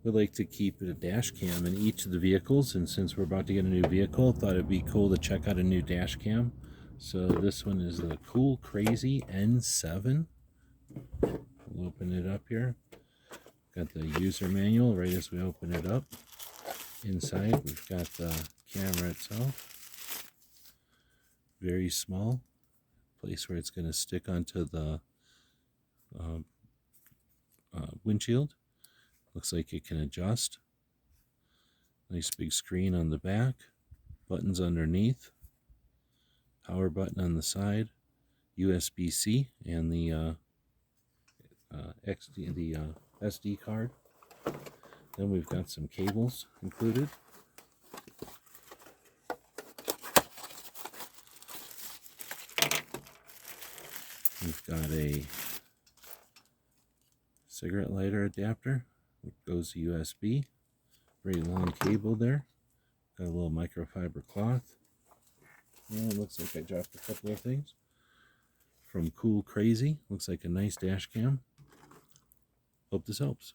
would like to keep a dash cam in each of the vehicles, and since we're about to get a new vehicle, thought it'd be cool to check out a new dash cam. So this one is the COOLCRAZY N7. We'll open it up here. Got the user manual right as we open it up. Inside we've got the camera itself. Very small. Place where it's going to stick onto the windshield. Looks like it can adjust. Nice big screen on the back. Buttons underneath. Power button on the side. USB-C and the SD card. Then we've got some cables included. We've got a cigarette lighter adapter. It goes to USB. Very long cable there. Got a little microfiber cloth. And it looks like I dropped a couple of things. From COOLCRAZY. Looks like a nice dash cam. Hope this helps.